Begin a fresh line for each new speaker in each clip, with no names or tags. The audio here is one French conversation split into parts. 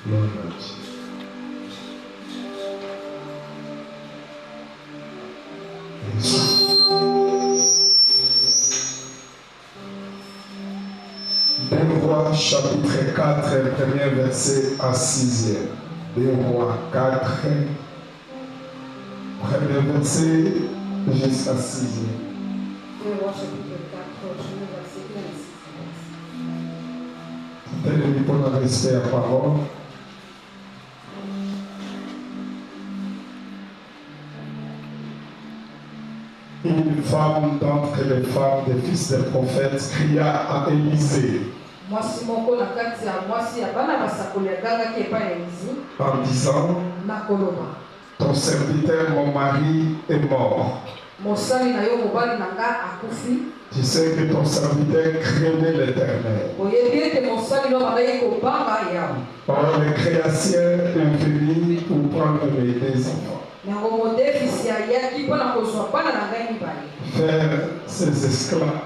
Deux Rois chapitre 4, premier verset à 6e. Deux Rois 4, premier verset jusqu'à 6e.
Deux Rois chapitre 4, premier verset à 6e.
Tel pour le respect à parole. Une femme d'entre les femmes des fils des prophètes cria à Élisée en disant: ton serviteur, mon mari, est mort. Tu sais que ton serviteur craignait l'Éternel. Or, le créancier est venu pour prendre mes deux enfants. Faire ses esclaves.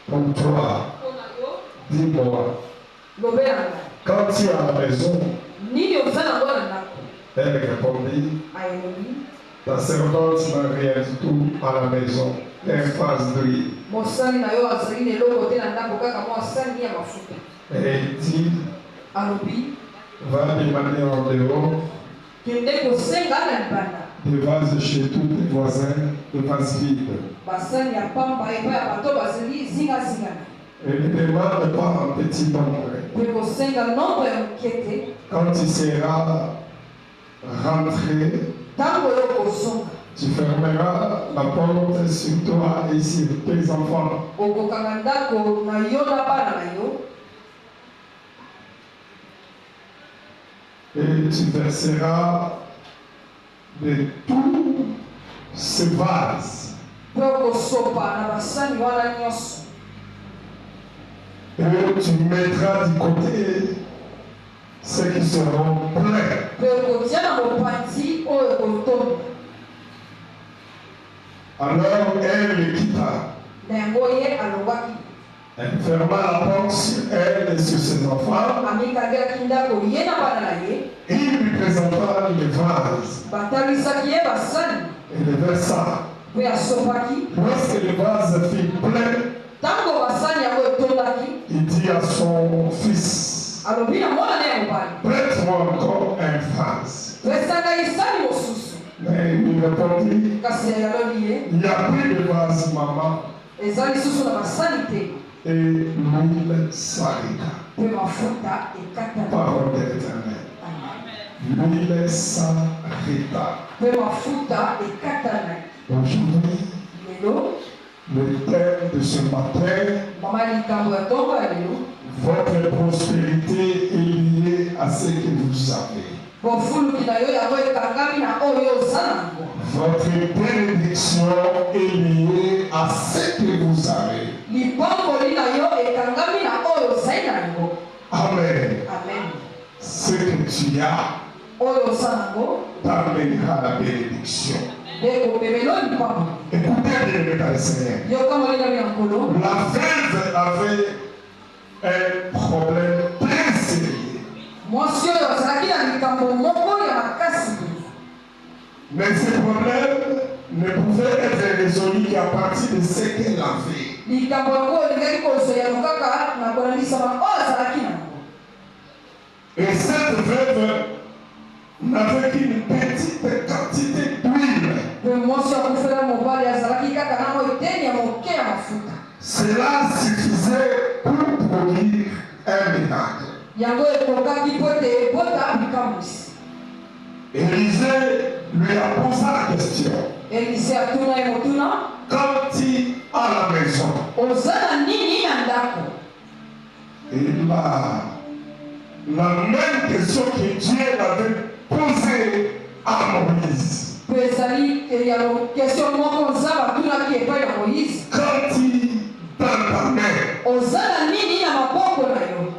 Pour toi, dis-moi, quand tu es à la maison, elle répondit: la servante n'a rien du tout à la maison. Elle passe d'huile. Et il dit: va demander en dehors des vases chez tous tes voisins, des vases vides. Et ne demande pas un petit nombre. Quand tu seras rentré, tu fermeras la porte sur toi et sur tes enfants. Et tu verseras de tous ces vases. Et tu mettras du côté ceux qui seront pleins. Alors elle le quitta. Elle ferma la porte sur elle et sur ses enfants. Et il lui présenta les vases. Et le versa. Lorsque le vase fut plein, il dit à son fils: prête-moi encore un vase. Mais il lui répondit: il n'y a plus de vase, maman. Et l'huile s'arrêta. Parole de l'Éternel. L'huile s'arrêta. Aujourd'hui, le thème de ce matin, votre prospérité est liée à ce que vous avez. Votre bénédiction est liée à ce que vous avez. Amen. Ce que tu as t'amènera la bénédiction. Écoutez bien le Seigneur. La veuve avait un problème très sérieux. Mais ce problème ne pouvait être résolu qu'à partir de ce qu'elle avait. Et cette veuve n'avait qu'une petite quantité d'huile. Cela suffisait pour produire un miracle. Élisée lui a posé la question: quand tu es à la maison, et la même question que Dieu avait posée à Moïse. Quand tu dans ta main,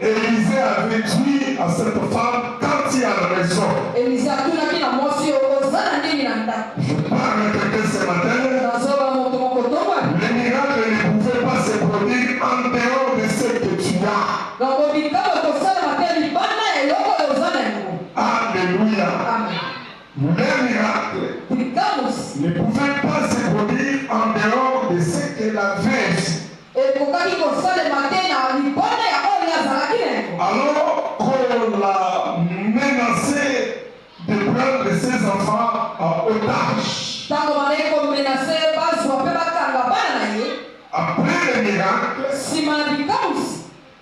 Élisée avait dit à cette femme: quand tu es à la maison, je pas répéter ce matin. Les miracles ne pouvaient pas se produire en dehors de ce que tu as. Alléluia. Les miracles ne pouvaient pas se produire en dehors de ce que la veuve. Alors qu'on l'a menacé de prendre ses enfants en otage. Après les miracles,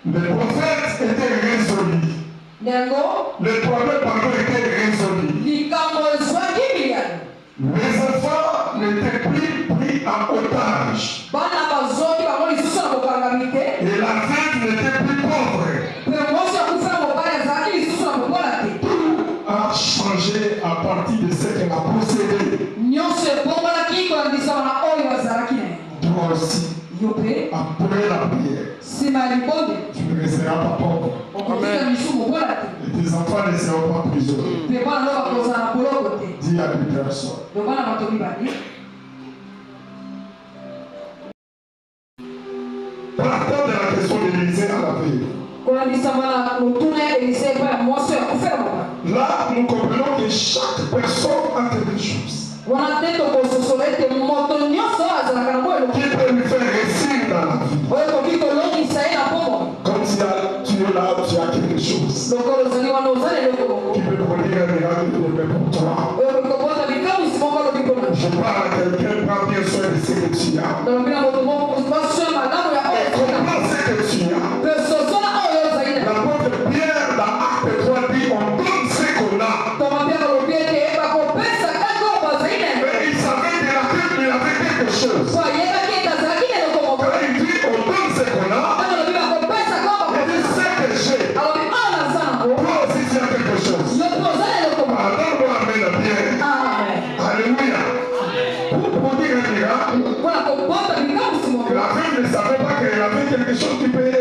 les prophètes étaient résolus. Les prophètes étaient résolus. Les enfants n'étaient plus pris en otage. Et la fête n'était plus pauvre. Tout a changé à partir de ce qu'elle a possédé. Toi aussi, après la prière, tu ne resteras pas pauvre. Et tes enfants ne seront pas prisonniers. Dis à une personne. Partant de la question de l'Élysée à la veille. Là, nous comprenons que chaque personne a quelque chose qui peut lui faire réussir dans la vie. Comme tu es là, tu as quelque chose qui peut produire un miracle pour toi. Je parle à quelqu'un, prends bien soin de ce que tu as. Comprends ce que tu as. L'apôtre Pierre, dans Acte 3, dit on donne ce qu'on a. Mais il savait qu'il avait quelque chose. Quand il dit on donne ce qu'on a, il dit ce que j'ai. Toi aussi tu as quelque chose. Attends-moi, amen, bien. Alléluia. Pour dire un miracle, la femme ne savait pas qu'elle avait quelque chose qui peut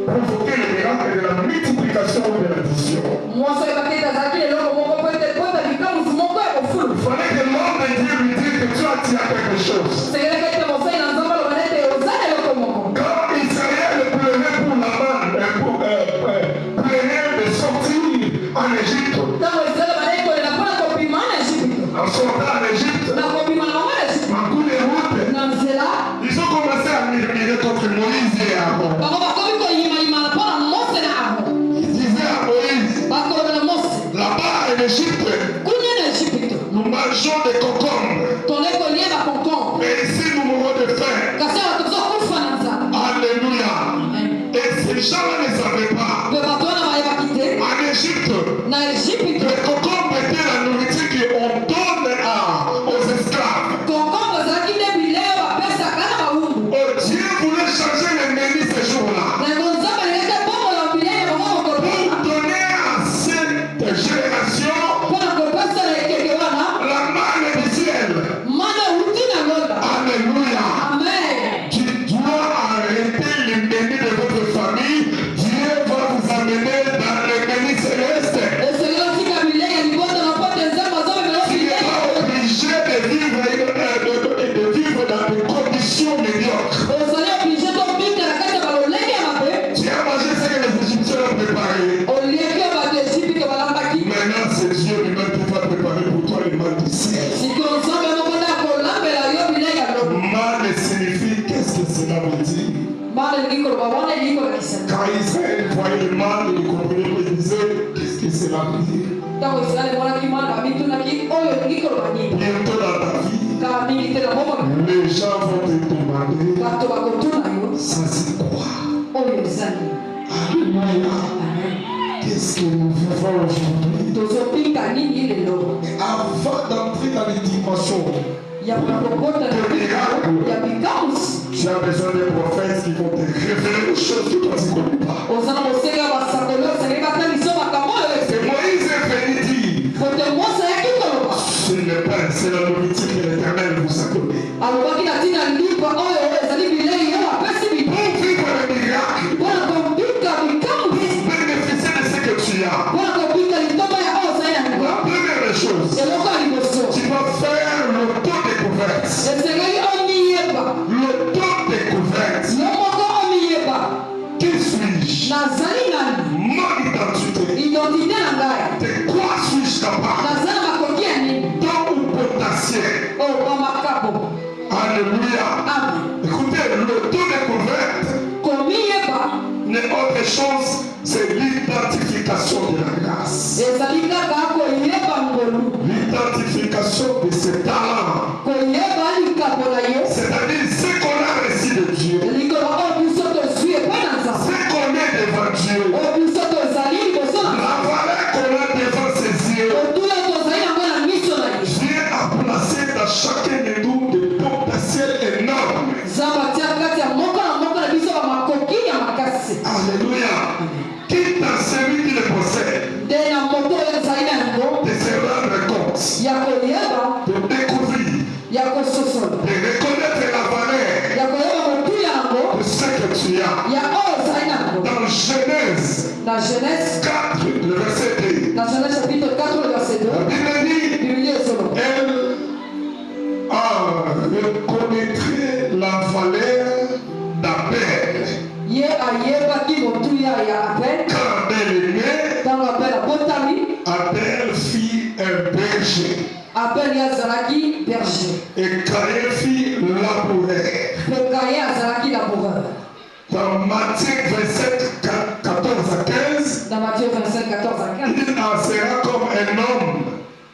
provoquer le miracle de la multiplication ou de l'addition. Il fallait que l'homme de Dieu lui dise que toi tu as quelque chose. Quand Israël pleurait pour la manne, pleurait de sortir en Égypte, en sortant en Égypte, en cours de route, ils ont commencé à murmurer contre Moïse et Aaron. Ils disaient à Moïse, là-bas en Égypte, nous mangeons des concombres. Mais ici nous mourons de faim. Alléluia. Et ces gens-là ne savaient pas. En Égypte, les concombres étaient la nourriture qu'on donne aux esclaves. Dieu voulait changer les menus ces jours-là. Pour donner à cette génération la manne du ciel. Alléluia. Tu dois arrêter les menus de votre famille. Dieu va vous amener dans les menus célestes. Tu n'es pas obligé de vivre dans des conditions médiocres. Tu as mangé ce que les Égyptiens ont préparé. Maintenant, c'est Dieu lui-même qui va préparer pour toi les mannes du ciel. Manne signifie qu'est-ce que cela veut dire? Quand Israël voyait le manne, il comprenait pas, il disait qu'est-ce que cela veut dire? Bientôt dans ta vie, les gens vont te demander ça c'est quoi? Alléluia. Qu'est-ce que nous vivons aujourd'hui? Avant d'entrer dans les dimensions de miracle, tu as besoin des prophètes qui vont te révéler les choses que toi tu ne connais pas. Et Moïse est venu dire c'est le pain, c'est la nourriture que l'Éternel vous a donnée. Pour vivre le miracle, pour bénéficier de ce que tu as, la première chose, tu vas faire le tour Alléluia.
Amen.
Écoutez, l'auto-découverte
Komiyeba
n'est autre chose, c'est l'identification de la grâce.
ezali kaka koyeba ngolu.
L'identification de ses talents.
Koyeba likambo na yo.
C'est-à-dire ce qu'on a reçu de Dieu.
Likolo oyo biso tozwi epai na
Ce
Nzambe.
qu'on est devant Dieu.
Oyo biso tozali liboso na
La
Nzambe.
valeur qu'on a devant ses yeux.
Otuna tozali yango na miso na ye.
Dieu a placé dans chacun de nous des potentiels énormes.
Nzambe atia kati ya moko na biso bamakoki ya makasi.
Alléluia. Quitte à celui qui le possède
Nde na moto oyo ezali na yango
de se rendre compte,
ya koyeba
de découvrir,
ya kososola
de reconnaître la valeur
ya koyeba motuya yango
de ce que tu as.
ya oyo ezali na yango.
Dans Genèse
Na Genèse
4, le verset 2,
na Genèse chapitre 4 le verset 2
la Bible dit,
Biblia ezoloba
elle reconnaîtrait la valeur d'Abel
ye ayebaki motuya ya Abel
quand elle est née.
ntango Abel abotami.
Abel fit un berger
Abel ye azalaki berger
et Caïn fit laboureur.
mpe Kaye azalaki laboureur.
Dans Matthieu 27, 14 à 15,
Na Matthieu 25 14 à 15
il en sera comme un homme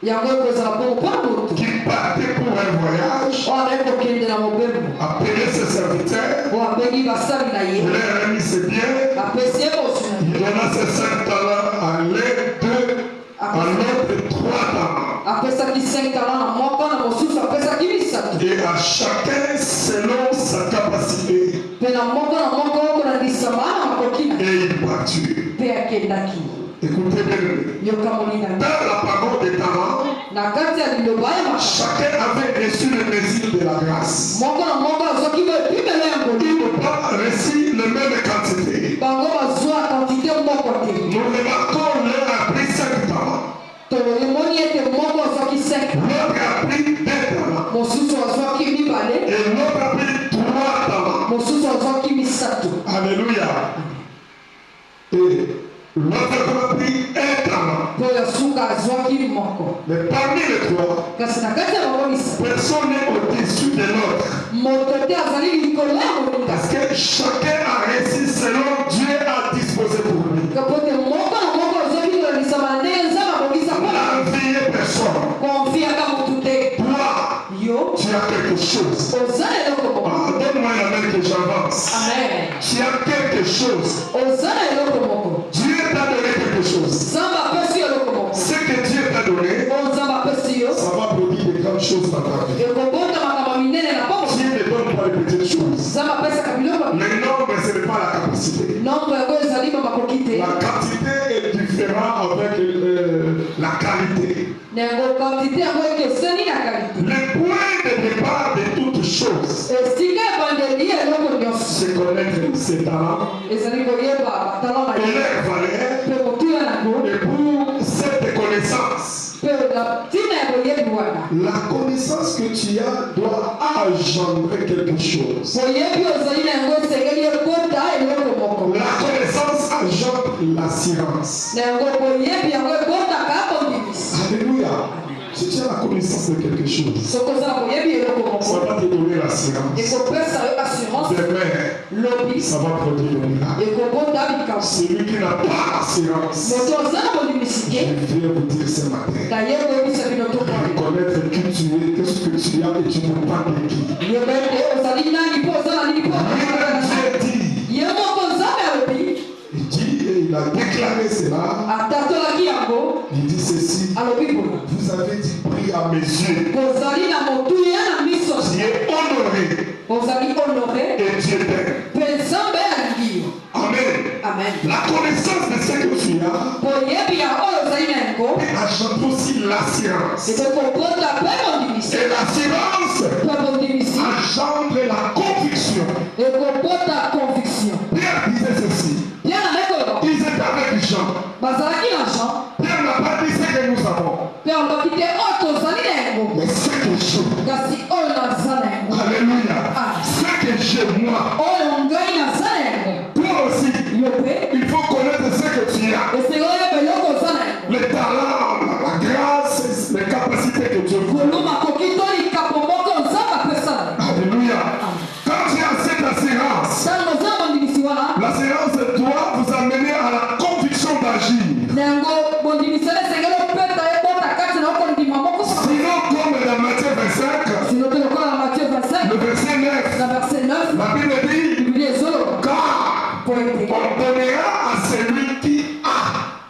yango ekozala mpo mpa motu
qui partait pour un voyage,
oyo azali kokende na mobembo
appelait ses serviteurs,
oyo abengi basali na ye
il leur remis ses biens,
apesi ye boswi na
il
ye
donna ses 5 talents à l'un, à l'autre 3 talents,
apesaki 5 talent na moko na mosusu apesaki misato
et à chacun selon sa capacité.
mpe na moko kolandisama na makoki na
Et il partit.
mpe akendaki.
Écoutez bien,
Yoka molina
dans la parole des talents,
na kati ya liloba ya maka
chacun avait reçu le mesure de la grâce.
moko na moko azwaki boepimelo ya ngolu.
Ils n'ont pas reçu la même quantité.
bango bazwa kantite moko te.
Nous remarquons l'un a pris 5 talents,
tomoni ete moko azwaki 5
l'autre a pris 2 talents,
mosusu azwaki mibale
et l'autre a pris 3 talents.
mosusu azwaki misato.
Alléluia. Et l'autre a pris 1 talent.
mpe oyo suka azwaki moko.
Mais parmi les 3,
kasi na kati ya bango misato
personne n'est au-dessus de l'autre.
moto te azali likolo ya moninga.
Parce que chacun a reçu selon Dieu a disposé pour lui.
kapote moko na moko azwaki kolandisama na ndenge nzambe abongisa mpona
N'enviez personne.
konfiaka motu te.
Toi,
yo
tu as quelque chose.
oza eloko moko.
Ah, donne-moi la main que j'avance.
amen.
Tu as quelque chose.
oza na eloko moko.
Dieu t'a donné quelque chose.
nzambe apesi yo eloko moko.
Ce que Dieu t'a donné,
oyo nzambe apesi yo
ça va produire de grandes choses dans ta vie.
ekobota makambo minene na bongo.
Dieu ne donne pas de petites choses.
nzambe apesaka biloko.
Le nombre, ce n'est pas la capacité.
nombre yango ezali bamakoki te.
La quantité est différente avec la qualité.
na yango kantite yango ekeseni na kalite.
Le point de départ de toutes choses,
esika ebandeli ya eloko nyonso
c'est connaître ses talents
ezali koyeba batalo na
et
ye
leur valeur.
mpe motuya nango
Et pour cette connaissance,
mpe na ntina ya boyebi wana
la connaissance que tu as doit engendrer quelque chose.
boyebi ozali na yango esengeli ekota eloko moko.
La connaissance engendre l'assurance.
na yango boyebi yango ekotaka kondimisi.
Alléluia. Si tu as la connaissance de quelque chose,
soki ozala boyebi eloko
ça
moko
va te donner l'assurance.
ekopesa yo assurance.
Demain,
lobi
ça va produire le miracle.
ekobota likambo.
Celui qui n'a pas l'assurance,
moto oza na bondimisi
je
te
viens vous dire ce matin,
naye koyebisa bino tokoni
connaître qui tu es, qu'est-ce que tu as et tu ne pas de qui.
yeba ete ozali nani mpo oza na nini mpo
Lui-même Dieu dit,
ye moko nzambe alobi
il dit et il a déclaré cela,
atatolaki yango
il dit ceci,
alobi boye
vous avez dit, prie à mes yeux,
kozali na motuya na miso
tu es honoré
ozali honore
et Dieu t'aime.
mpe nzambe alingi yo.
Amen.
amen.
La connaissance de ce que tu as
boyebi ya oyo ozali na yango
engendre aussi l'assurance.
ekokota mpe bondimisi
Et l'assurance
mpe bondimisi
engendre la conviction.
ekokota conviction.
Pierre disait ceci,
bien amekoloba
ils étaient avec Jean.
bazalaki na jean
Pierre n'a pas dit ce que nous avons,
mpe alobaki te oyo tozali na yango
mais ce que j'ai.
kasi oyo naza na yango
Alléluia.
Ah.
Ce que j'ai moi.
oyo ngai naza na yango
Toi aussi,
yo mpe
il faut connaître ce que tu as.
esengeli oyeba eloko oza na yango.
Les talents, la grâce, les capacités que Dieu vous
kolo makoki to likambo moko nzambe apesa na yo.
Alléluia. Matthieu 25,
Si nous te recollons à Matthieu 25,
le verset 9,
dans verset 9,
la Bible dit,
Bible est zolo.
car
Pour être
on donnera à celui qui a,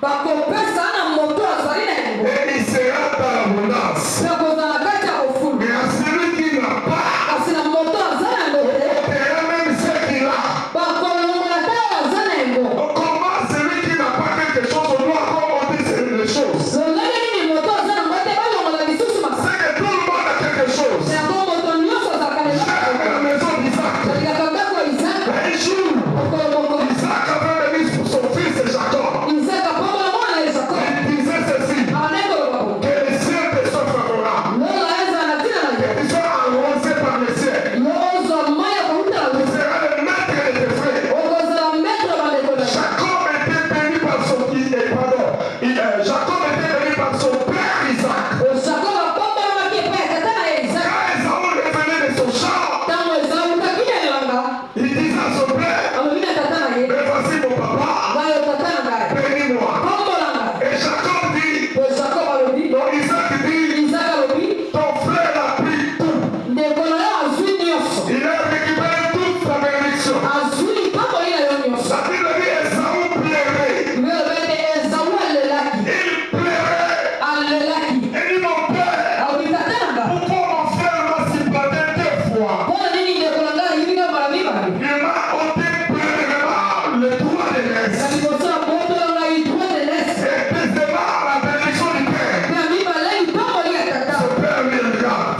bakopesa na moto azali na yango
et il sera dans l'abondance.
na kozala kati ya kofulu
Mais à celui qui n'a pas,
kasi na moto aza na yango
on
te
ôtera même ce qu'il a.
bakolongola te aza na yango
Comment celui qui n'a pas quelque chose, on doit encore ôter les choses.
lolenge nini moto aza nango te balongola lisusu makasi
C'est que tout le monde a quelque chose.
yango moto nyonso azalaka
J'aime la maison d'Isaac.
alingaka ndako ya isaka
Un jour,
mokolo moko
Isaac avait venu pour son fils Jacob.
isaka pambola mwana ya jakob
Il disait ceci,
anekoloba bo
que le ciel te soit favorable,
lola ezala na ntina na
que
yo
tu sois arrosé par le ciel.
yo ozwa mai ya kowutala
Tu
yo
seras le maître de tes frères.
okozala maître bandeko na yo
Jacob était béni par son Jacob était béni par son père Isaac.
jakob apambolamaki epai ya tata na ye isaka
Quand Esaü revenait de son champ,
ntango ezalukaki na elanga
il disait à son père,
alobi na tata na ye
mais voici mon papa,
ngai yo tata na ngai
bénis-moi.
pambola ngai
Et Jacob dit,
po jakob alobi
donc Isaac dit,
isaka alobi
ton frère a pris tout.
ndeko na yo azwi nyonso
Il a récupéré toute ta bénédiction.
azwi lipamboli na yo nyonso
La Bible dit Esaü pleurait.
mbe olobi ete ezawu alelaki
Il pleurait.
alelaki
Il dit mon père,
alobi tata na ngai
pourquoi mon frère m'a si planté 2 fois?
mpona nini ndeko na ngai ayibika mbala mibale
Il m'a ôté premièrement le droit de
na
naissance.
liboso ya moto na ngai droit de nese
Et deuxièmement la bénédiction du père.
mpe ya mibale lipamboli ya tata
Son père lui regarde.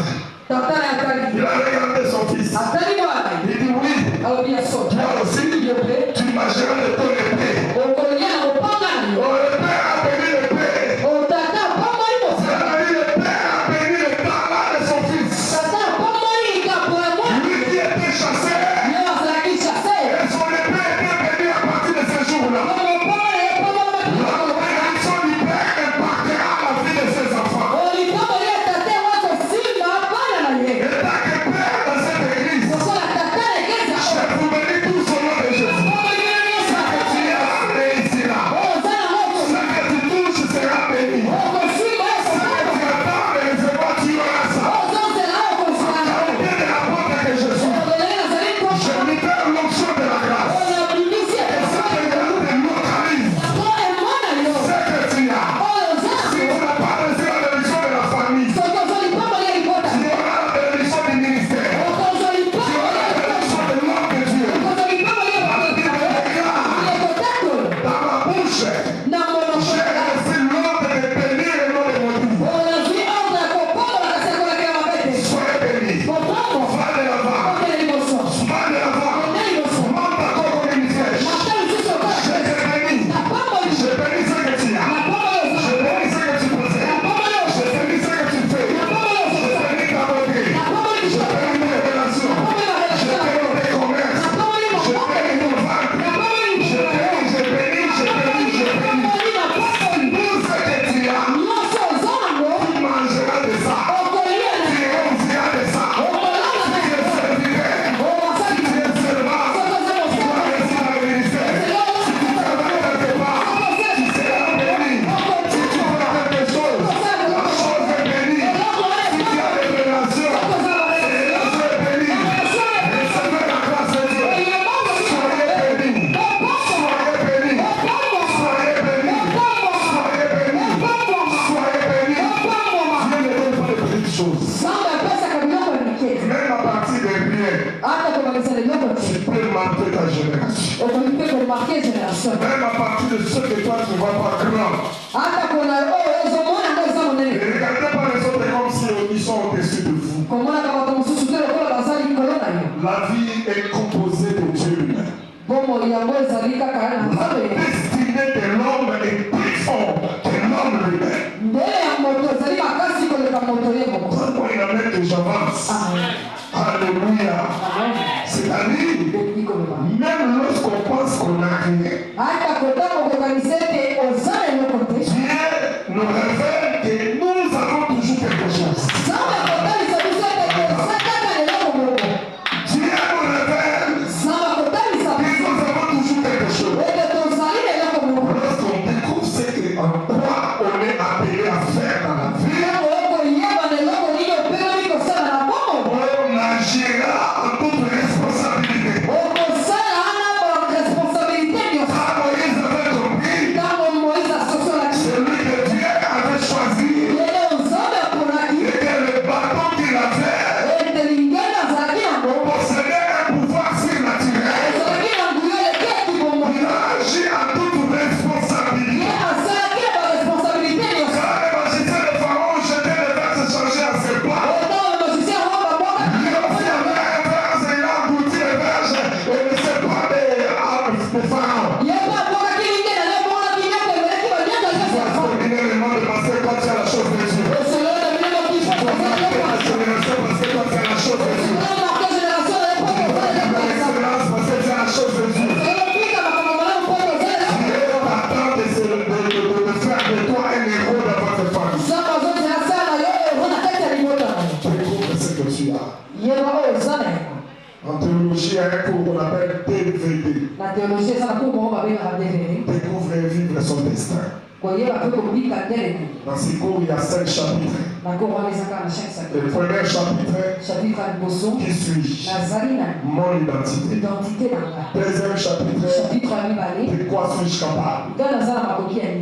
tata na atali
Il a regardé son fils.
atali mwana
Il dit oui,
alobi ya soki
toi aussi,
yo mpe
tu mangeras de ton épée.
okolia na mopanga na yo
Oh, le père a béni l'épée.
otata apamboli mopanga
C'est-à-dire le père a béni le talent de son fils.
tata apamboli likapo ya mwana
Lui qui était chassé.
ye azalaki chasse
Et son épée était bénie à partir de ce jour-là.
mopanga na ye pambolamaki
La bénédiction du père impactera la vie de ses enfants.
olipamboli ya tata wazo simba bana na ye
Et tant que père dans cette église,
lokola tata na ekeza
je vous bénis tous au nom de Jésus.
pamboli yo nyonso
Tu iras réussira.
oza na moko
Ce que tu touches sera béni.
okosimba
Ce que
esana
tu attends de recevoir, tu auras ça.
ozozela okozala
Au pied de la porte que je suis,
olele nazali
je
mposa
libère l'onction de la grâce.
oyo bimisi ya
Et ce que Dieu te localise,
yango emona yo
ce que tu as.
oyo oza
Si
na
tu n'as pas reçu la bénédiction de la famille,
soki ozwa lipamboli ya libota
tu auras la bénédiction du ministère.
okozwa
Tu
lipamboli
auras
ya
la bénédiction de l'homme de Dieu.
okozwa lipamboli ya
La Bible déclare
ekotatolo
dans ma bouche,
na monoko
j'ai reçu l'ordre de bénir et non de maudire.
ozwi ordre ya kopambola kasi ekolakela mabe te
Soyez bénis.
kopambo
Va de l'avant.
okele liboso
Va de l'avant.
okele liboso
Monte encore comme une flèche.
mata lisusu
Je
okola
te bénis.
na pamboli
Je bénis ce que tu
na
as.
pamboli
Je
oza
bénis ce que tu possèdes.
na pamboli
Je
oza
bénis ce que tu fais.
na pamboli
Je
oza
bénis ta beauté.
na pamboli
Je
biso
bénis mes relations.
na pamboli
Je
barelation
bénis tes commerces.
na pamboli
Je
mokoko
bénis ton ventre.
na pamboli
Je bénis, je bénis, je bénis, je bénis.
pamboli na pamboli
Tout ce que tu as,
nyonso oza nango
tu mangeras de ça.
okolia na
Tu rosiras de ça.
okolala
Tu
na
es serviteur.
okosali
Tu es servant.
soki oza
Tu vas
mosala
réussir à ministère. Si tu travailles quelque part, tu seras béni. Si tu fais quelque chose, la chose est bénie. Si tu as des relations, les relations est bénie. Recevez la grâce de Dieu. Soyez bénis. Soyez bénis. Soyez bénis. Soyez bénis. Soyez bénis. Dieu ne donne pas de petites choses. Même à partir de rien, tu peux marquer ta génération. Même à partir de ce que toi tu ne vois pas grand. Ne regardez pas les autres comme si ils sont au-dessus de vous. La vie est composée de Dieu lui-même. La destinée de l'homme est plus forte que l'homme lui-même. Pourquoi il amène que j'avance? Alléluia. C'est-à-dire, même lorsqu'on pense qu'on n'a rien, Dieu nous révèle que nous avons toujours quelque chose. Dieu nous révèle que nous avons toujours quelque chose. Lorsqu'on découvre ce qu'en quoi on est appelé à faire dans la vie, tu as. En théologie, il y a un cours qu'on appelle DVD.
La théologie, ça n'a pas
Découvrir et vivre son destin. Dans ces cours, il y a 5 chapitres. Le premier chapitre, qui suis-je? Mon identité. Deuxième chapitre, de quoi suis-je capable?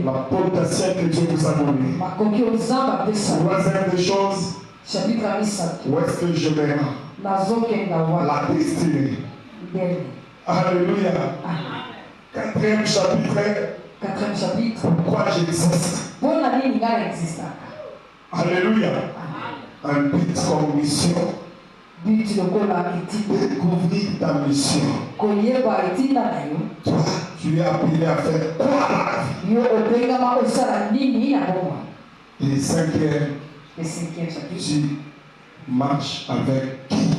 La potentiel que Dieu vous a donné. Troisième des choses, où est-ce que je vais? La destinée. Alléluia. Quatrième chapitre, pourquoi j'existe? Alléluia. Un but comme mission. Découvrir ta mission. Toi, tu es appelé à faire quoi la vie? Et cinquième chapitre, tu marches avec qui?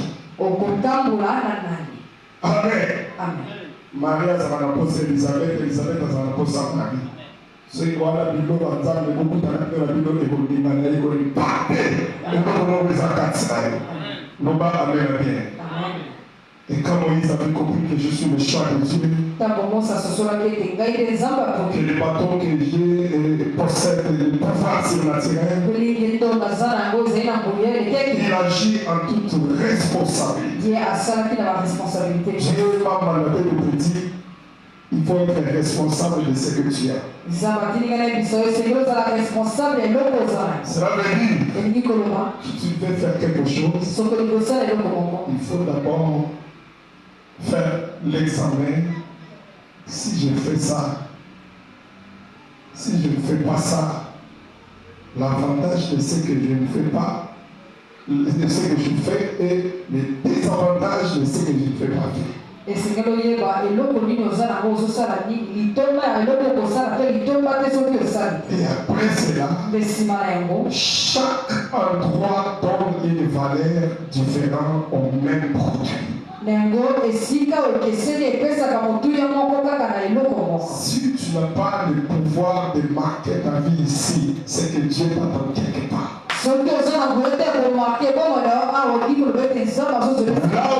Amen. Maria Zanapose Elisabeth Zanapose Marie. So you want to be low and down, you put an apple and you go in and you go in party. You don't always have that side. No bad Amen. Et quand Moïse avait compris que je suis le choix de Dieu, que les bâtons que j'ai possèdent le pouvoir surnaturel, il agit en toute responsabilité. Dieu m'a mandaté de te dire, il faut être responsable de ce que tu as. Cela veut dire, si tu veux faire quelque chose, il faut d'abord faire l'examen. Si je fais ça, si je ne fais pas ça, l'avantage de ce que je ne fais pas, de ce que je fais et les désavantages de ce que je ne fais pas. Et après cela, chaque endroit donne une valeur différente au même produit. Si tu n'as pas le pouvoir de marquer ta vie ici, c'est que Dieu t'attend quelque part. Là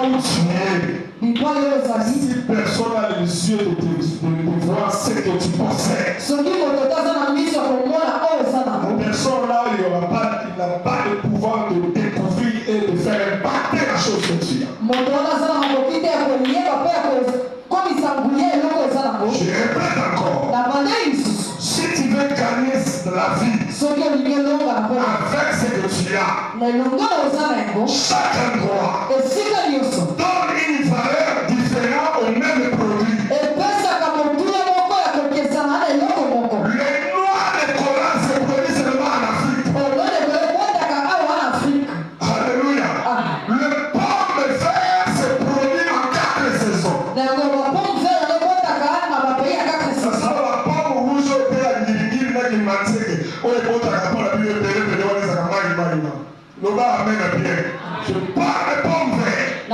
où tu es, si personne n'a les yeux de voir ce que tu possèdes, personne là, il n'a pas de pouvoir de découvrir et de faire impacter la chose que tu as. Je répète encore. Si tu veux gagner la vie avec ce que tu as, chaque endroit donne une valeur différente au même produit. Les noix de cola se produisent seulement en Afrique. Alléluia. Le pomme de fer se produit en 4 saisons. Je parle de pommes vertes.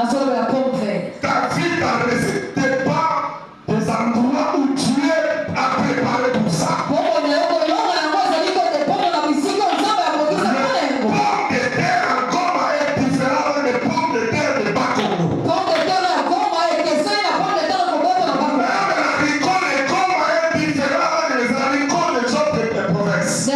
Ta vie ne dépend des endroits où Dieu a préparé pour ça. Pomme de terre en Goma est différente des pommes de terre de Bakongo. Même l'agricole de Goma est différent des agricoles des autres provinces.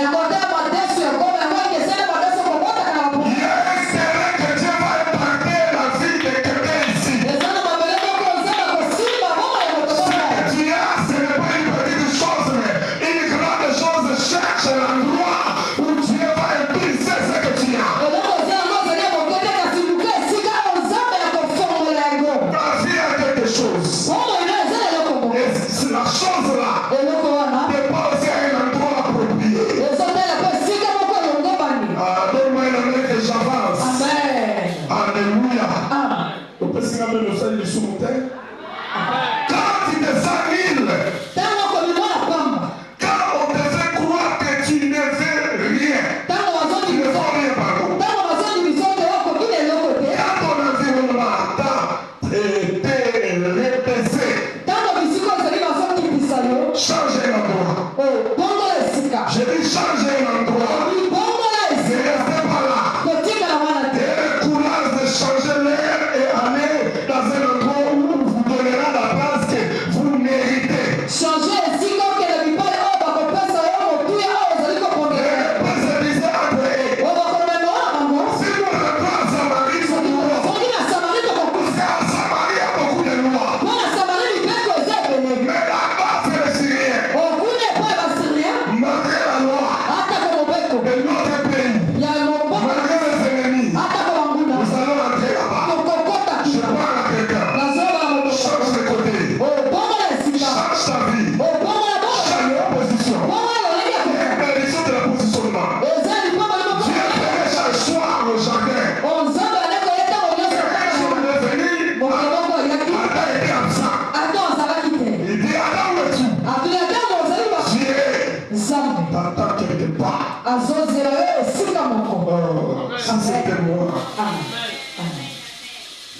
Changer l'endroit. Ne restez pas là. Et le courage de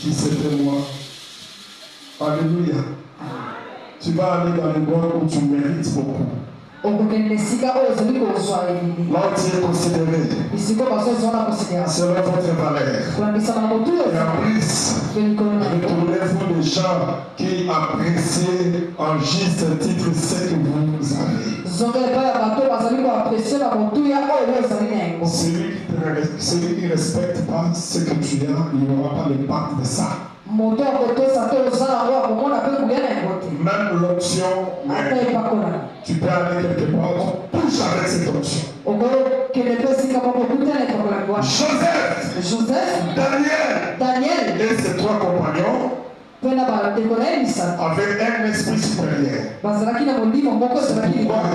Qui c'était moi? Alléluia. Tu vas aller dans le monde où tu mérites beaucoup. Là où tu es considéré, c'est votre valeur. Et en plus, retrouvez-vous des gens qui apprécient en juste titre ce que vous avez. Celui qui ne respecte pas ce que tu as, il n'aura pas l'impact de ça. Même l'option, tu peux aller quelque part, touche avec cette option. Joseph, Daniel et ses trois compagnons avaient un esprit supérieur.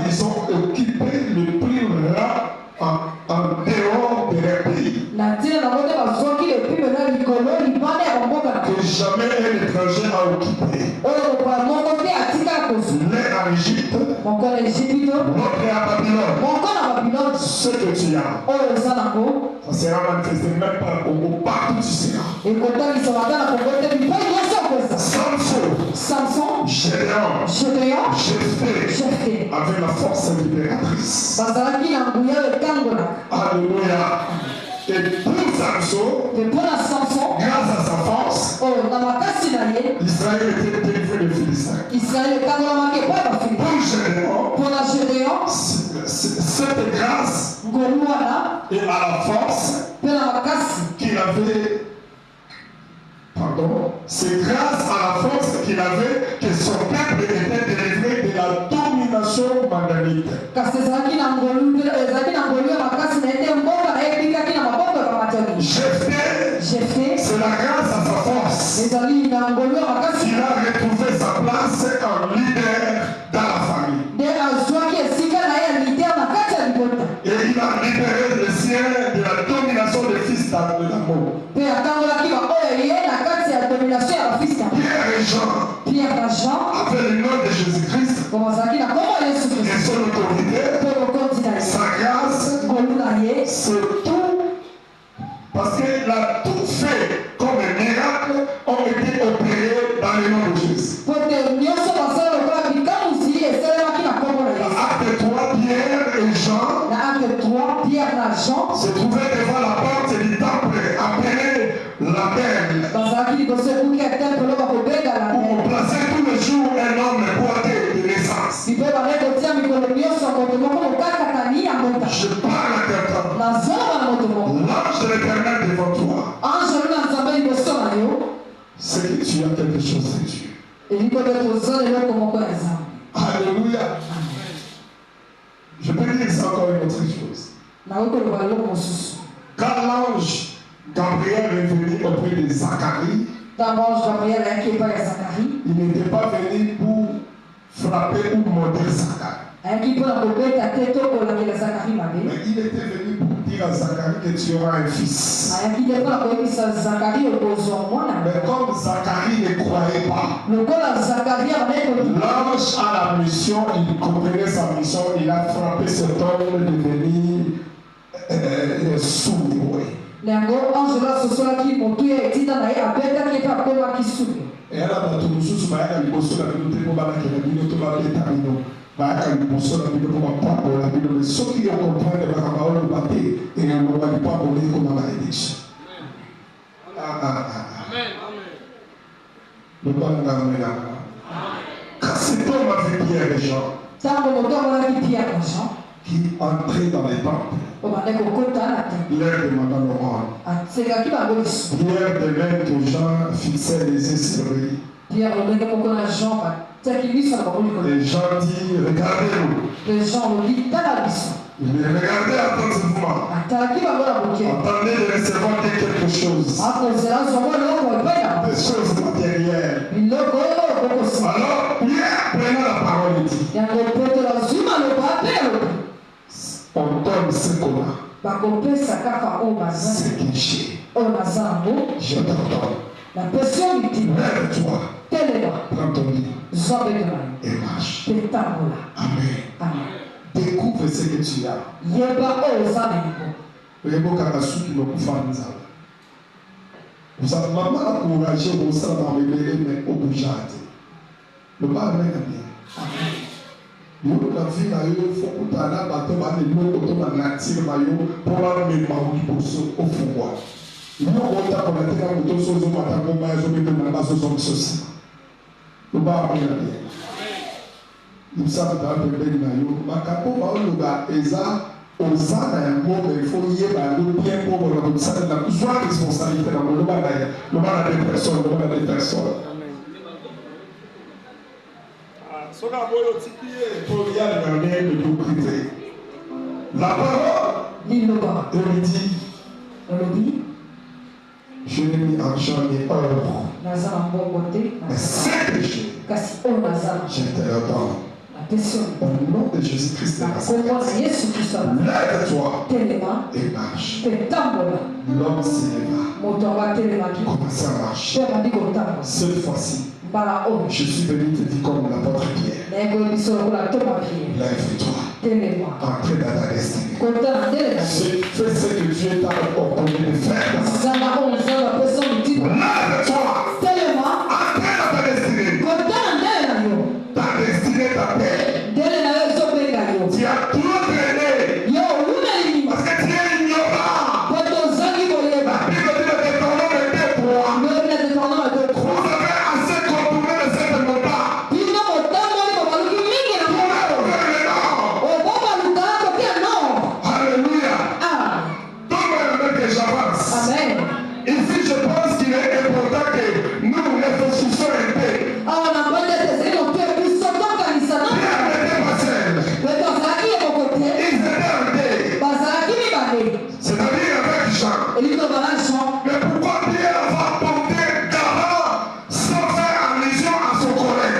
Ils ont occupé le plus rang en dehors de leur pays. Que jamais un étranger a occupé. L'un en Égypte, l'autre à Babylone. Ce que tu as, ça sera manifesté même par partout tu seras. Samson, Gédéon, Jephthé avec la force libératrice. Alléluia. Et pour Samson, grâce à sa force, Israël était délivré des Philistins. Pour Gédéon, cette grâce et à la force qu'il avait, c'est grâce à la force qu'il avait que son peuple était délivré de la domination mandanite. Jephthé, c'est la grâce à sa force. Il a retrouvé sa place en leader dans la famille. Et il a libéré les siens de la domination des fils d'amour. Pierre et Jean avaient le nom de Jésus-Christ et son autorité, sa grâce, c'est tout. Parce qu'il a tout fait comme un miracle ont été opérés dans le nom de Jésus. Acte 3, Pierre et Jean se trouvaient devant la porte du temple appelé la Belle. Où on plaçait tous les jours un homme porté de naissance. Je parle à quelqu'un. L'ange de l'Éternel devant toi. C'est que tu as quelque chose de Dieu. Alléluia. Je peux dire ça encore une autre chose. Quand l'ange Gabriel est venu auprès de Zacharie, il n'était pas venu pour frapper ou morder Zacharie. Mais il était venu pour dire à Zacharie que tu auras un fils. Mais comme Zacharie ne croyait pas, l'ange a la mission, il comprenait sa mission, il a frappé cet homme de devenir sourd. Et alors, quand cet homme a vu Pierre et Jean qui entraient dans les temples, leur demandant le roi. Pierre, de même que Jean fixait les yeux sur lui. Et Jean dit, regardez-nous. Mais regardez attentivement. Attendez de recevoir quelque chose. Des choses matérielles. Alors, Pierre prenant la parole et dit, on donne ce qu'on a. Ce qui j'ai. Je t'ordonne. Lève-toi. Prends ton lit. Et marche. Amen. Découvre ce que tu as. Vous savez, maman a encouragé au sein dans le bébé, mais au bougeat. Le bar est bien. Nous, la vie, il faut que tu aies un bateau, un natif, pour la même au fond. Nous, on a pour la terre, on a tous les autres, on a tous les autres sociaux. Le bar est bien. Nous savons dans le bébé, on a Osana ya ngombe il faut y aller bien pour la personne la besoin de responsabilité dans le monde le mal des personnes le mal des personnes so ka boyo tipié pour y aller de l'autorité la parole
Liloba
elle dit
Lolobi
je n'ai mis argent ni or
nazala mbongote
mais c'est péché
kasi o nazala
j'étais là-dedans. Au nom de Jésus-Christ de Nazareth, lève-toi et marche. L'homme s'éleva. Commence à marcher. Cette fois-ci, je suis venu te dire comme l'apôtre Pierre. Lève-toi. Entrez dans ta destinée. Fais ce que Dieu t'a ordonné de faire. Lève-toi. Entrez dans ta destinée. Ta destinée t'appelle. Tu as trop traîné. Parce que tu es ignorant. La Bible dit le détournement de tes poids. Vous avez assez contourné de cette montagne. Alléluia. Donne-moi que j'avance. Ici, je pense qu'il est important que nous réfléchissions un peu. C'est-à-dire avec Jean. Mais pourquoi Pierre va porter garant sans faire allusion à son collègue?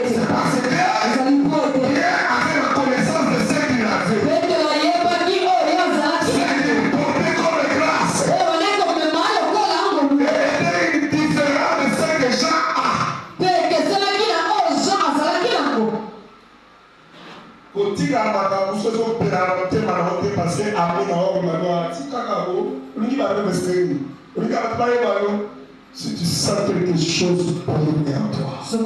C'est parce que Pierre avait la connaissance de ce qu'il avait. C'est porté comme grâce. Et était différent de ce que Jean a. Kotika makambo soso pera motema na hote parce que amena o manoa tikaka go lingi ba le meskeni lingi ba ba yo si tu sens quelque chose pour lui en toi fais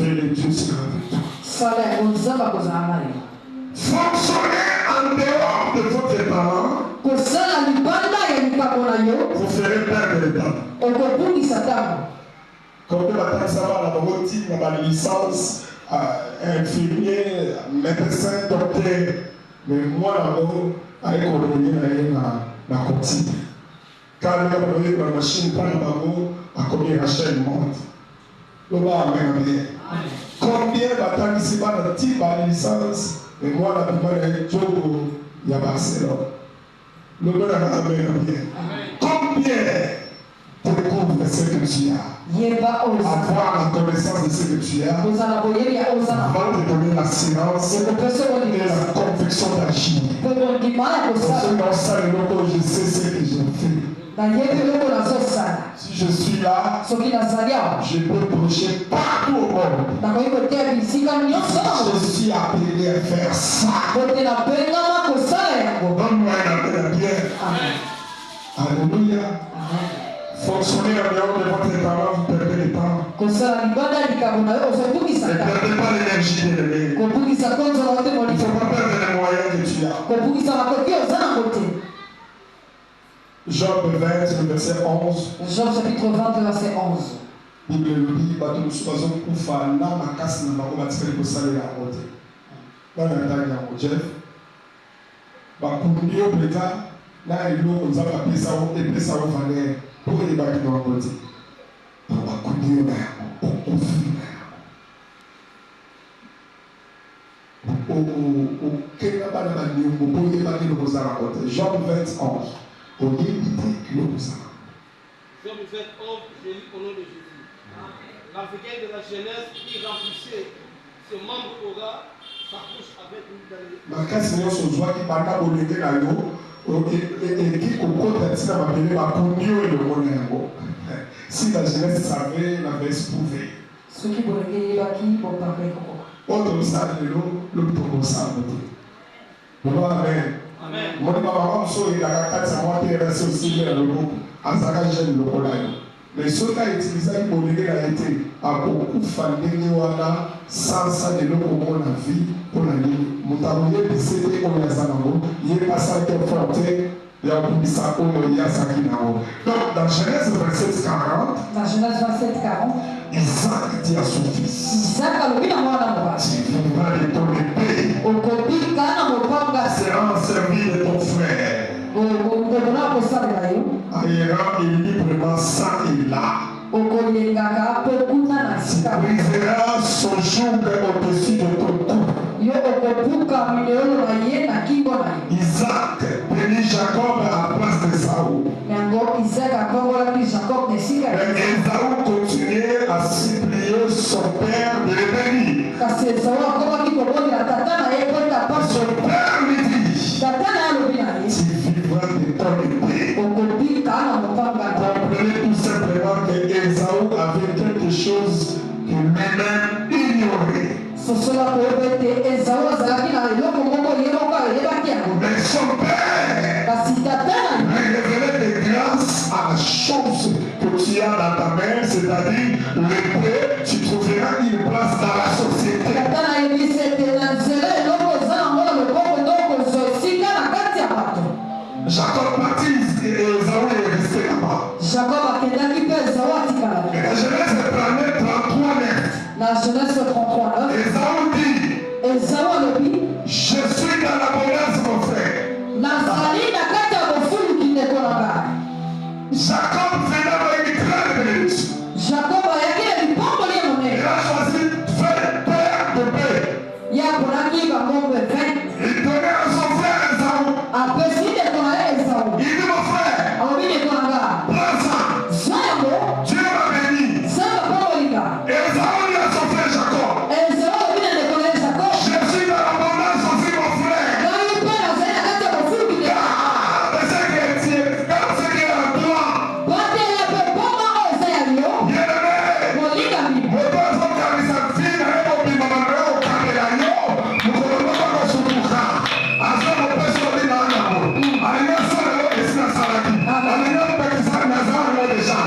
le Dieu sera avec toi fonctionnez en dehors de votre talent vous ferez perdre le temps comme de la taxava la routine la licence infirmier, médecin, docteur, mais moi là-bas, avec la continue. Quand il y a la machine, quand il y a combien Rachel monte. Combien d'attentes ici, pas de type de licence, mais moi là, il y a Barcelone. Le bon combien découvre ce que tu as. Avoir la connaissance de ce que tu as. Avant de donner la silence et la conviction d'agir. Parce que je sais ce que j'ai fait. Si je suis là, je peux prêcher partout au monde. Je suis appelé à faire ça. Donne-moi un appel bien. Alléluia. Fonctionnez en dehors de votre talent, vous perdez le temps. Ne perdez pas l'énergie de l'aimer. Il ne faut pas perdre les moyens que tu as. Job 20, le verset 11.
Job chapitre 20, verset 11.
Bible le dit, bateau nous sommes kufa na makasi na bango batikali kosalela yango te. Bana ndani yango Jeff. Bakundi yo peta na eloko nzambe apesa o valeur. Pour les bâtiments dans le côté, on va conduire on confie. Au Kenya, pour les bâtiments dans le côté. Job 21, au lieu de Job 21,
je lis au nom de Jésus. L'Africain de la jeunesse qui remplissait ce membre aura sa couche avec une dernière.
Ma casse n'est sur joie qui parle au lieu de la l'eau. Et qui comprend le monde. Si la jeunesse savait, l'avait éprouvé.
Ce qui vous regarde, pour parler
autre salle de l'eau, l'autre pour ça. Amen.
Amen.
Mon papa, il a 4 mois, il est resté aussi dans le groupe. À sa jeune le collègue. Mais ce qu'a utilisé pour lui, il a été à beaucoup fandé sans ça de l'eau pour la vie, pour la vie. Mon tabouille de CD au Yazanamo, il est passé à quel forté, il y a un peu ça au Yazakinao. Donc, dans Genèse 27-40,
Dans Genèse 27-40,
Isaac dit à son fils,
Isaac a levé la main dans le bas.
tu vivras de ton épée,
Au copie, quand on prend la
sera servi de ton frère.
au devenant pour ça de l'aïe,
Aïra est librement ça et là.
au collier gaga, peu de na
Tu
sika.
briseras son joug au-dessus de ton cou.
Yo okopuka mineo na ye na kingo na ye.
Isaac bénit Jacob à la place de Saoul.
Yango Isaac akombolaki Jacob na esika.
Mais Esaú continuait à supplier son père de le bénir.
Kasi Esawu akomaki kobondela tata na ye mpo ete apasi.
Son père lui dit,
Tata na ye alobi na ye.
tu vivras de ton épée.
Okobika na mopanga na ye.
Comprenez tout simplement que Esaú avait quelque chose que lui-même ignorait.
Sosola koyeba ete Esawu azalaki na eloko moko ye moko ayebaki yango.
Mais son père
Kasi tata na ye
révélait de grâce à la chose que tu as dans ta main, c'est-à-dire l'épée, tu trouveras une place dans la société.
tata na yebisi ete na nzela eloko eza nango na loboko nde okozwa esika na kati ya bato.
Jacob baptise et Esaú est resté là-bas.
Jacob akendaki mpe Esawu atikala.
Et la Genèse est planée 33 mètres.
Na Genèse 33
Esaú dit,
Esawu alobi
je suis dans l'abondance, mon frère.
nazali na kati ya bofuluki ndeko na ngai.
Jacob venait avec une grande bénédiction.
Jacob ayaki na lipomboli ya
Il
monene.
a choisi 20 paires de bœufs.
Ye aponaki bangombe 20.
Il donnait à son frère Esaú.
Apesi ndeko na ye Esawu.
Il dit, mon frère,
Alobi ndeko na ngai
prends ça.
zwa yango
Dieu m'a béni.
zamba pombolika.
Et Esaú dit à son frère Jacob,
Esawu alobi na ndeko na ye Jacob
je suis dans l'abondance aussi, mon frère.
ngai mpe nazali na kati ya bofuluki ndeko.
Mais c'est que tu es, comme ce qui est en toi,
Batela mpe poma oyo eza ya yo
bien-aimé,
molingami.
moto azokanisa ntina ye mobima mabe okandela yo mokolo moko kosutuka aza mopesi olina yango alingi asala yo esi nasalaki alingi apekisa naza yango deja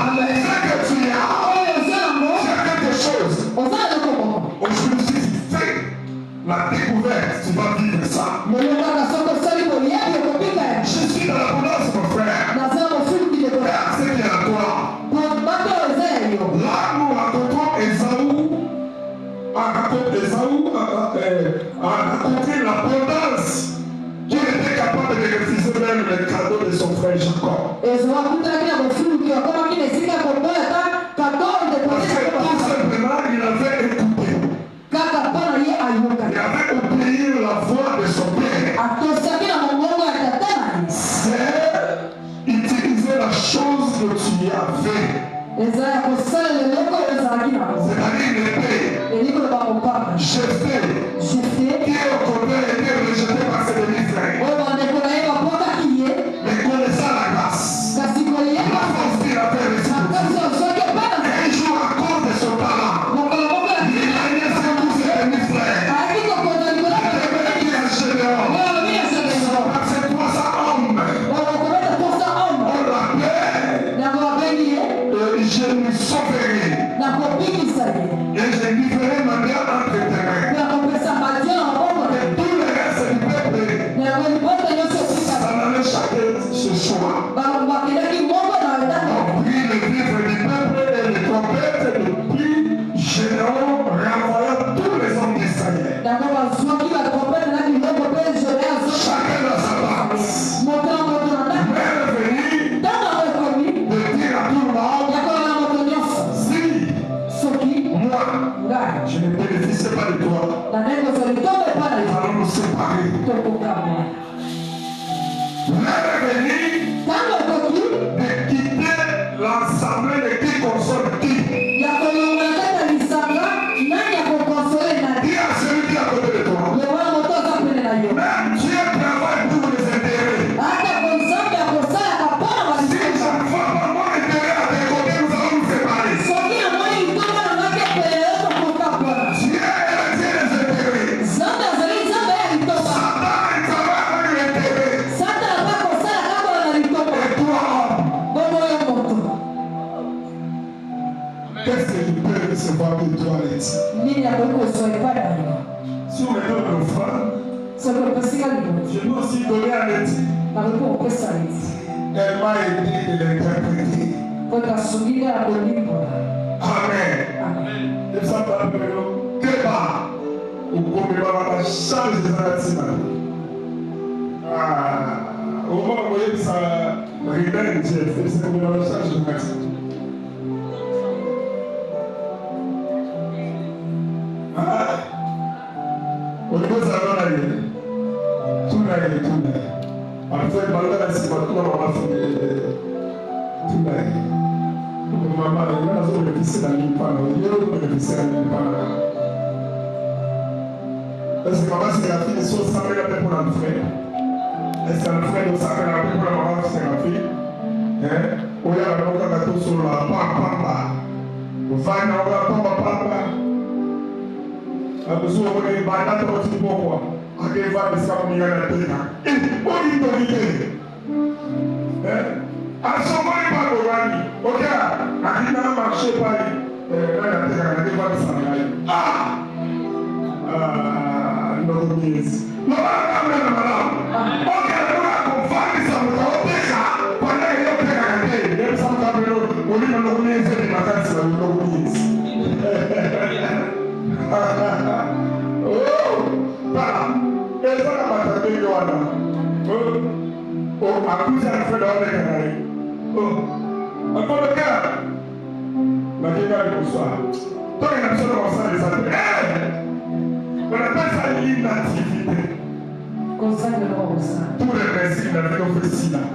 c'est que tu as
Oyo eza yango
tu as quelque chose
oza na eloko moko.
aujourd'hui fais la découverte tu vas vivre ça
molongaka soki osali boyebi okobika ya
je suis dans l'abondance mon frère
naza na bofuluki ndeko na
regarde ce qui est en toi
bato oyo eza ya yo.
là nous racontons Esaú a rencontré l'abondance qu'il était capable de refuser même le cadeau de son frère Jacob.
Esawu akutanaki na bofuluki akomaki na esika koboya ata katoro ndeko
Parce
na
que
ye
tout simplement, il avait écouté.
kaka mpo na ye
Il
ayokaki.
avait obéi la voix de son père.
atosaki na mongongo ya tata na ye.
C'est utiliser la chose que tu avais.
eza ya kosalela eloko oyo ezalaki nango.
C'est-à-dire l'épée.
elingi loba mopanga
Jephthé,
jefte
qui au contraire était rejeté par ses demi-frères.
oyo bandeko na ye bapotaki ye
Mais connaissant la grâce,
kasi koyeba
la force qu'il avait reçue.
makasi ozwaki opana
Un jour, à cause de son talent,
mokolo moko ya
il a laissé tous ses demi-frères.
ayaki kokonza likolo
Il avait dit à Gédéon,
oyo alobi ya sekeso
parce que 300 hommes,
okobeta posa homme
on l'appelle,
yango babengi ye
je lui sauverai.
nakobikisa ye
Et je livrerai ma bien entre tes mains.
nakopesa madio na maboko na
Et
ye
tout le reste du peuple,
yango libota nyonso
ça
ekika
n'allait chacun ce soir.
bakendaki moko na etaka
On prit le livre du peuple et les trompettes depuis Gédéon renvoya tous les hommes d'Israël.
yango bazwaki batrompete na biloko mpe jode azo
Chacun dans sa place.
moto na moto na ndako
Mère venue
ntango yango ekomi
de dire à tout le monde,
yakola na moto nyonso
si
soki
moi
ngai
je ne bénéficie pas de toi,
na ndenge ozali tombe epa na
nous
yo
allons nous séparer.
tokokama
Mère venue
ntango ekoki
de quitter l'ensemble de qui console qui.
ya kolonga na kati ya lisanga nani ya kokonsole nani
Dis à celui qui est à côté de toi,
lokola moto aza pene na yo
même Dieu travaille pour les intérêts.
ata konzambe ya kosalaka mpona
Si
balisanga
je ne vois pas mon intérêt à tes côtés, nous allons nous séparer.
soki namoni litonga na ngaki pene yo tokoka mpona
Dieu est le Dieu des intérêts.
nzambe azali nzambe ya litonga
Satan, il travaille avec l'intérêt.
satan
Je peux aussi donner un éthique. Elle m'a aidé de l'interpréter. Amen. Et ça va me débat. Ou comme il va changer de bâtiment. Au moment où il ça révèle, c'est comme il va changer de bâtiment. Au niveau de ça, tout là. En fait, malgré la situation, on va faire tout là. Maman, il y a un bénéfice dans l'impan. Il y a un bénéfice dans l'impan. Est-ce que maman, c'est la fille de son sang, elle a fait pour un frère? Est-ce que le frère de sang, elle a fait pour la maman, c'est la fille? Ou il y a un autre gâteau sur la pamba. Vous faites un autre pamba. Nous sommes en train de battre notre pouvoir. À quel va le sang, il y a la tête? Et on dit de l'idée. À ce moment, il parle de Rani. Ok, à qui n'a marché pas, il y a la tête, notre ministre. Non, ok, on a confié ça, on a fait ça. Pendant qu'il y a un peu de temps, on a fait notre ministre de la casse, notre ministre. Oh, voilà. Et ça, on a pas de temps. Oh, à coup, ça a fait dans le canal. Oh, encore le cœur. La guerre est pour soi. Toi, il y a absolument ça, les appels. On appelle ça l'inactivité. Tous les principes de la vie officielle.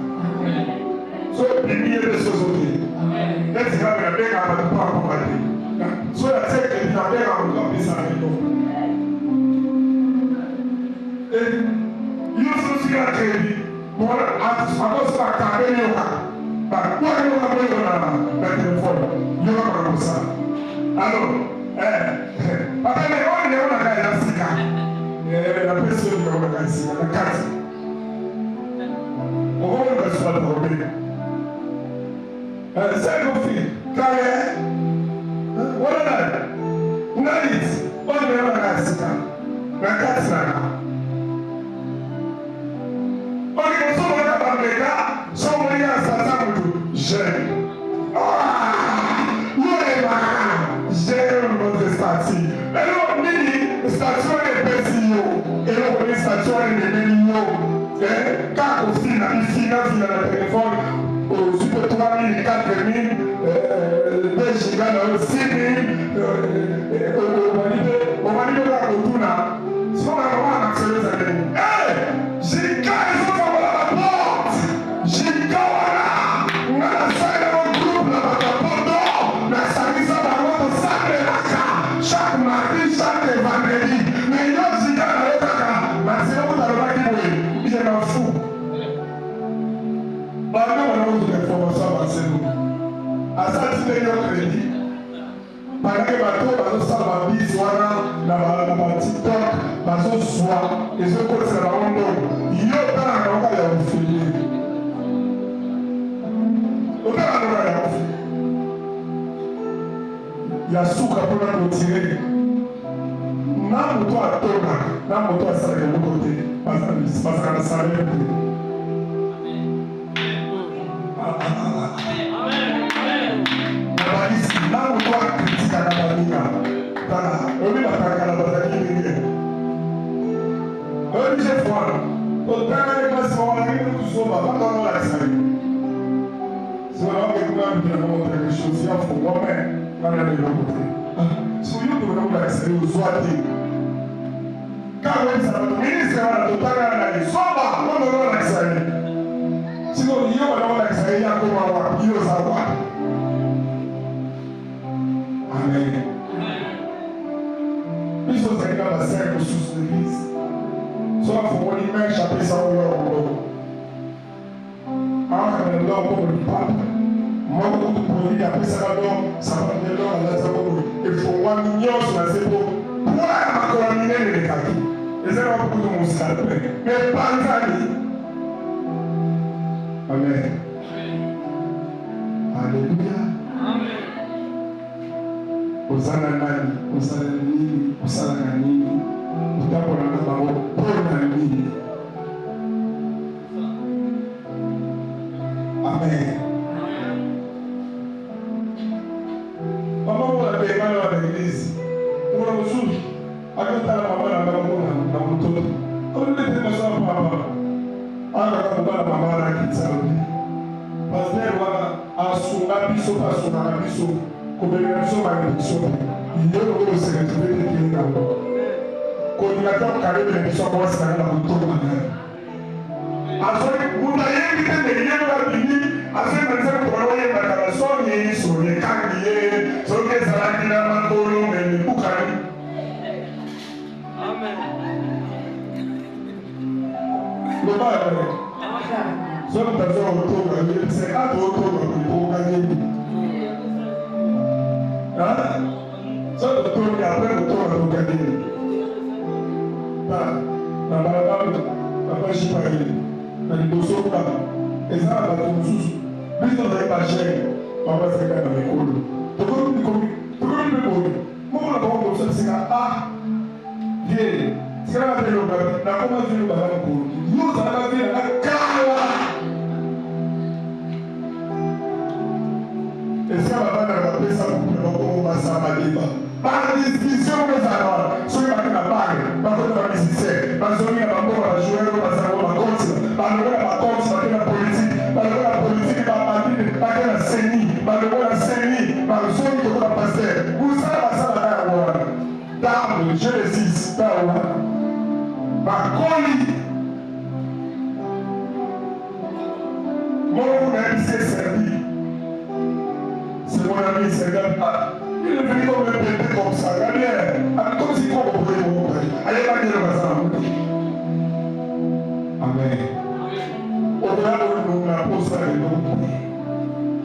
Soit des milliers de choses autres. Est-ce qu'il y a bien à pas combattre? Soit la tête qui est bien à vous ça avec nous. Et il y a aussi la crédit. Voilà, à cause de la carrière, par quoi il y a un téléphone? Il y a un ça. Alors, après, on est la personne qui est la carte. On va le faire le problème. C'est nos filles. Carré. Voilà. Naïs. On est la carte. La carte. On est comme ça, on est dans les gars. Sans moyen à ça, j'aime. J'aime votre statut. Mais non, Mini, statut est pessimio. Et là, on est statut est bénigno. Quand on finit la téléphone, super 3 000, 4 000, 2 gigas, 6 000, on va dire la rotuna. Si on a vraiment un accéléré, ça fait. Hé! Giga, ils sont sur la porte! Giga, voilà! On a la salle de mon groupe, la porte. La salle de mon sac de la carte. Chaque mardi, chaque vendredi. Mais il y a Giga dans le caca. Mais c'est où dans le bac qui bouille. Je m'en fous. Par contre, on a une information avancée. À ça, tu n'es pas crédit. Pendant que bateau, bateau, ça va bien, soit dans la TikTok, bateau, soit, et ce côté, c'est la ronde. Il y a autant de gens qui ont filé. Autant de gens qui ont filé. Il y a souka pour la retirer. N'a moto à toga, n'a moto à s'arrêter de l'autre côté, parce qu'elle a s'arrêté. N'a moto à critiquer à la balinga. Voilà, on est là à la balinga. On dit c'est fort. Autant de personnes qui sont là, pas dans la salle. Si on a quelqu'un qui a montré quelque chose, il y a un faux moment. Quand on est de l'autre côté. Si vous voulez que vous accédez aux soins, quand vous êtes le ministre, vous avez un soba, on doit l'accéder. Sinon, il y a un accès, il y a un comment il y a un savoir. Amen. Puis, vous avez la scène de sous l'église. Soit vous voulez même échapper ça au leur. Alors, quand le leur pour le pape. Moi, pour lui, après ça va donc, ça va de l'or à la zone. Il faut 1 million sur la zéro. Pour la macaroni, les kaki. Et ça va beaucoup de mon scalp. Mais pas le famille. Amen. Alléluia. Amen. Osana nani, osana nini, osana nini. Utapo na bango, pona nini. fille. Amen. Maman, on a payé mal à l'église. On a reçu. À côté de la maman, on a reçu. On a dit que ça va pas. On a la maman qui s'est dit. Parce que a sunga biso pa sunga biso combinaison ba biso yero ko se retrouver de kinga coordinateur carré de biso ko sa na ko to na azori muna yebi te de yero ba bini azori na se ko ro ye ba ka so ni so ye kangi ye so ke sala kina mandolo me ni bukari amen le ba Sono persone autore, se ha autore con il sono autore che apre autore con il na barabara na baixi para ele na liboso ka ezala bato mosusu biso na bache papa se kana mekolo tokoni mpe boye moko na bango kosa sika vie sikala bapelo na koma vino baba mokolo yo ozalaka vie na kala esi ababana bapesa bakoma basama liba badiscussion ezala soki bake na bage bakota bamusicien bazongi na bango bajoueur bazango bakonti balokola bakonti bake na politike balokola politike babandi bake na seni balokola seni bazongi tokola paster kusala basalaka yango wana ntango genesis ta wana bakoli moko nayebisi eservi c'est mon ami, c'est le gars. Il est venu comme un bébé comme ça. Regardez, comme si on pouvait mon père. Allez, pas dire le bazar. Amen. Au-delà de nous, la pose à l'eau.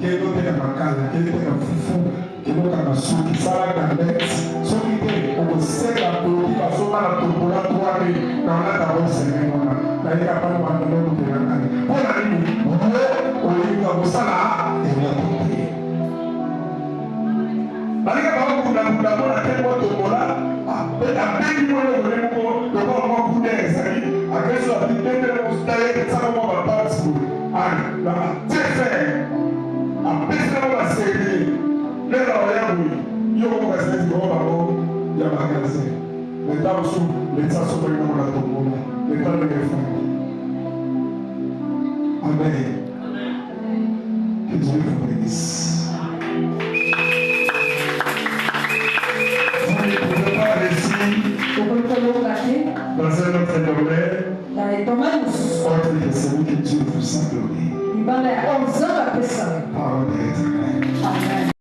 Qui est noté dans ma casa, qui est noté dans Fifou, qui est noté dans ma soupe, qui s'arrête dans l'être. Ceux qui étaient au sein de la peau, qui passent mal à tout pour la toile, dans la table, c'est le même. Là, il n'y a pas de mal de l'eau de la canne. Pour la nuit, au lieu de ça là, il y a tout. Balika ba ko na bona ke mo to bola be a be ni mo le ko to ko mo ku de sari a ke so ati de mo staye ke sa mo ba pa school an la te fe a be se mo ba se ni le la o ya bu yo ko ba se ko ba ko ya ba ka se le ta su le ta so ko mo na to bola le ta le fa amen que Dieu vous bénisse. Dans un autre domaine, autre que celui que Dieu vous a donné. Parole de l'Éternel.